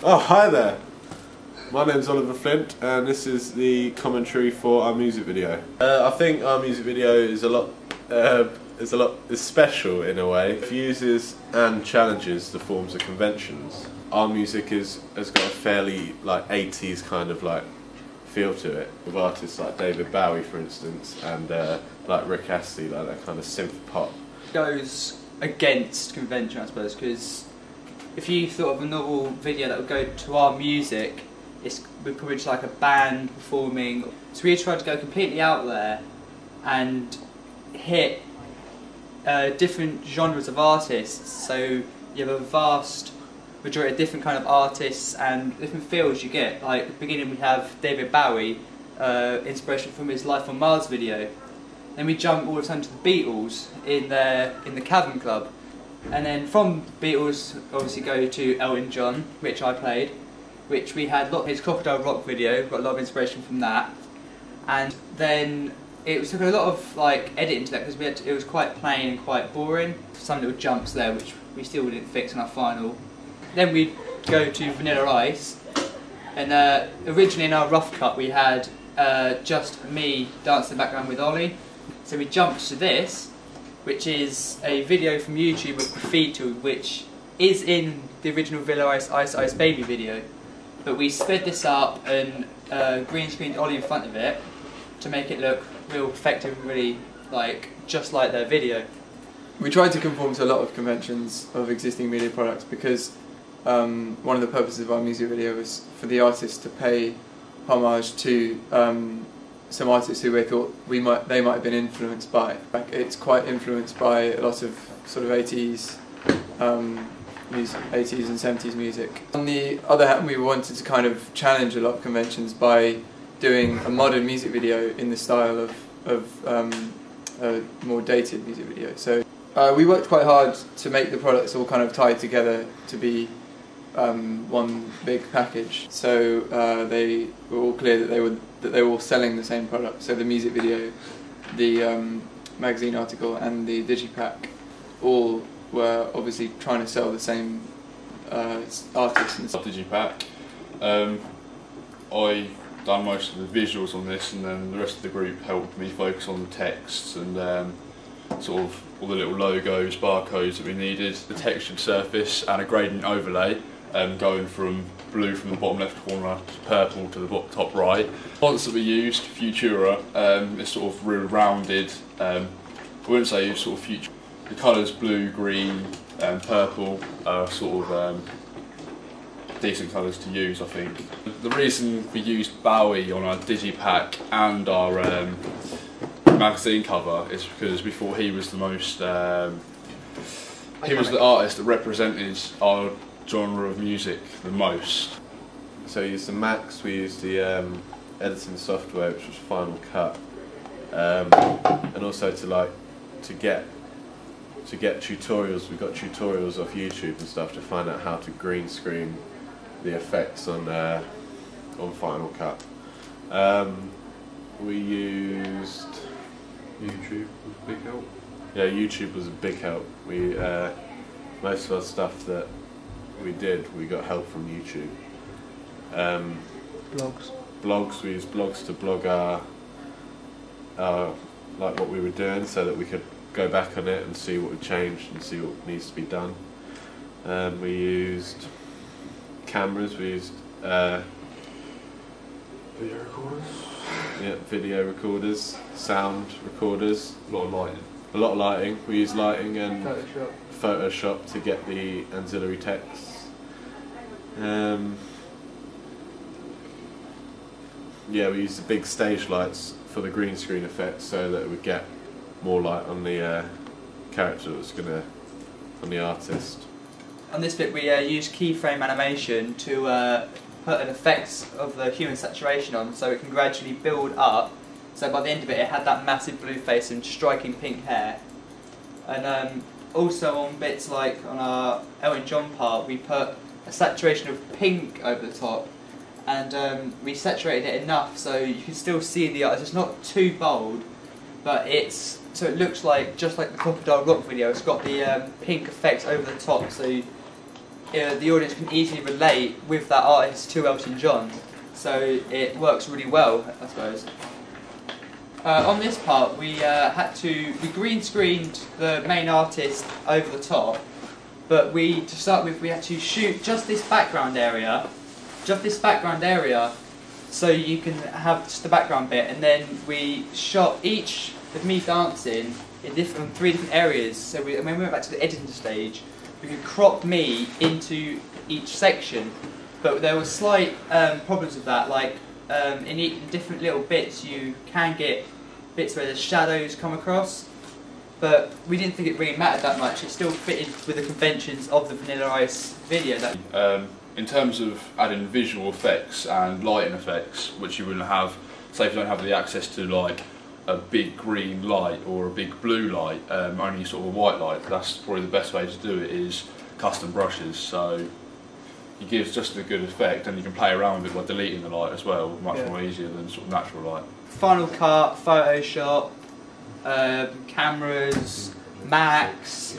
Oh, hi there. My name's Oliver Flint, and this is the commentary for our music video. I think our music video is is special in a way. It uses and challenges the forms of conventions. Our music has got a fairly like 80s kind of like feel to it, with artists like David Bowie, for instance, and like Rick Astley, like that kind of synth pop. Goes against convention, I suppose, because if you thought of a novel video that would go to our music, we're probably just like a band performing. So we tried to go completely out there and hit different genres of artists. So you have a vast majority of different kind of artists and different feels you get. Like at the beginning we have David Bowie, inspiration from his Life on Mars video. Then we jump all of a sudden to the Beatles in the Cavern Club. And then from Beatles obviously go to Elton John, which I played, which we had his Crocodile Rock video, got a lot of inspiration from that. And then it took a lot of like editing to that because it was quite plain and quite boring. Some little jumps there which we still didn't fix in our final. Then we go to Vanilla Ice, and originally in our rough cut we had just me dancing in the background with Ollie. So we jumped to this, which is a video from YouTube of Graffiti, which is in the original Vanilla Ice Ice Ice Baby video. But we sped this up and green screened Ollie in front of it to make it look real effective, really like just like their video. We tried to conform to a lot of conventions of existing media products because one of the purposes of our music video was for the artists to pay homage to some artists who they thought they might have been influenced by. Like, it's quite influenced by a lot of sort of 80s music, 80s and 70s music. On the other hand, we wanted to kind of challenge a lot of conventions by doing a modern music video in the style of a more dated music video. So we worked quite hard to make the products all kind of tied together to be one big package. So they were all clear that they were all selling the same product. So the music video, the magazine article, and the digipack all were obviously trying to sell the same artists. Digipack. I done most of the visuals on this, and then the rest of the group helped me focus on the texts and sort of all the little logos, barcodes that we needed, the textured surface and a gradient overlay, going from blue from the bottom left corner to purple to the top right. The fonts that we used, Futura, is sort of real rounded. I wouldn't say sort of Futura. The colours blue, green and purple are sort of decent colours to use, I think. The reason we used Bowie on our digipack and our magazine cover is because we thought he was the most he was the artist that represented our genre of music the most. So we used the Macs, we used the editing software, which was Final Cut, and also to get tutorials. We got tutorials off YouTube and stuff to find out how to green screen the effects on Final Cut. We used YouTube was a big help. Yeah, YouTube was a big help. We most of our stuff that we did, we got help from YouTube. Blogs. We used blogs to blog our like what we were doing, so that we could go back on it and see what we changed and see what needs to be done. We used cameras. We used video recorders. Yeah, video recorders, sound recorders. A lot of lighting. A lot of lighting. We used lighting and Photoshop to get the ancillary texts. Yeah, we used the big stage lights for the green screen effect, so that it would get more light on the character that was on the artist. On this bit we used keyframe animation to put an effect of the human saturation on, so it can gradually build up. So by the end of it, it had that massive blue face and striking pink hair. And also on bits like on our Elton John part, we put a saturation of pink over the top, and we saturated it enough so you can still see the art. It's not too bold, but so it looks like just like the Crocodile Rock video. It's got the pink effects over the top, so the audience can easily relate with that artist to Elton John. So it works really well, I suppose. On this part, we green screened the main artist over the top, but to start with, we had to shoot just this background area, so you can have just the background bit, and then we shot each of me dancing in 3 different areas. So when we went back to the editing stage, we could crop me into each section, but there were slight problems with that, like in different little bits you can get bits where the shadows come across, but we didn't think it really mattered that much. It still fitted with the conventions of the Vanilla Ice video. In terms of adding visual effects and lighting effects, which you wouldn't have, say if you don't have the access to like a big green light or a big blue light, only sort of a white light, that's probably the best way to do it is custom brushes. So it gives just a good effect, and you can play around with it by deleting the light as well, much more easier than sort of natural light. Final Cut, Photoshop, cameras, Max,